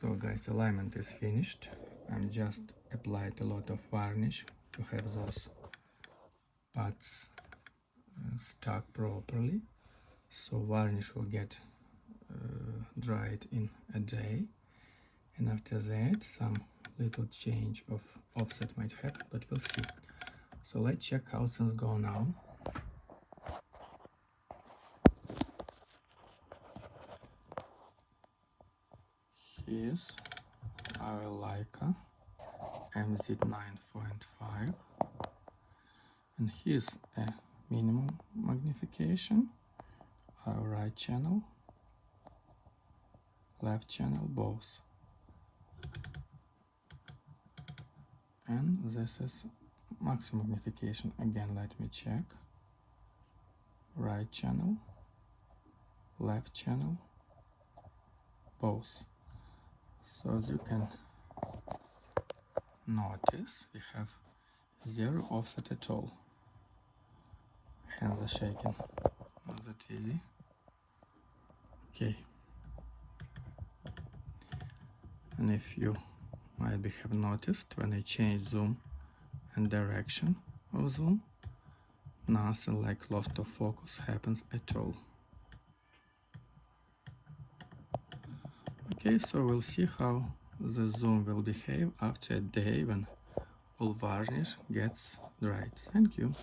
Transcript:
So guys, alignment is finished. I'm just applied a lot of varnish to have those parts stuck properly. So varnish will get dried in a day, and after that some little change of offset might happen, but we'll see. So let's check how things go now. Here's our Leica mz9.5, and here's a minimum magnification, our right channel, left channel, both, and this is maximum magnification. Again, let me check. Right channel, left channel, both. So as you can notice, we have zero offset at all. Hands are shaking, not that easy. Okay, and if you might have noticed, when I change zoom and direction of zoom, nothing like loss of focus happens at all. Okay, so we'll see how the zoom will behave after a day when all varnish gets dried. Thank you.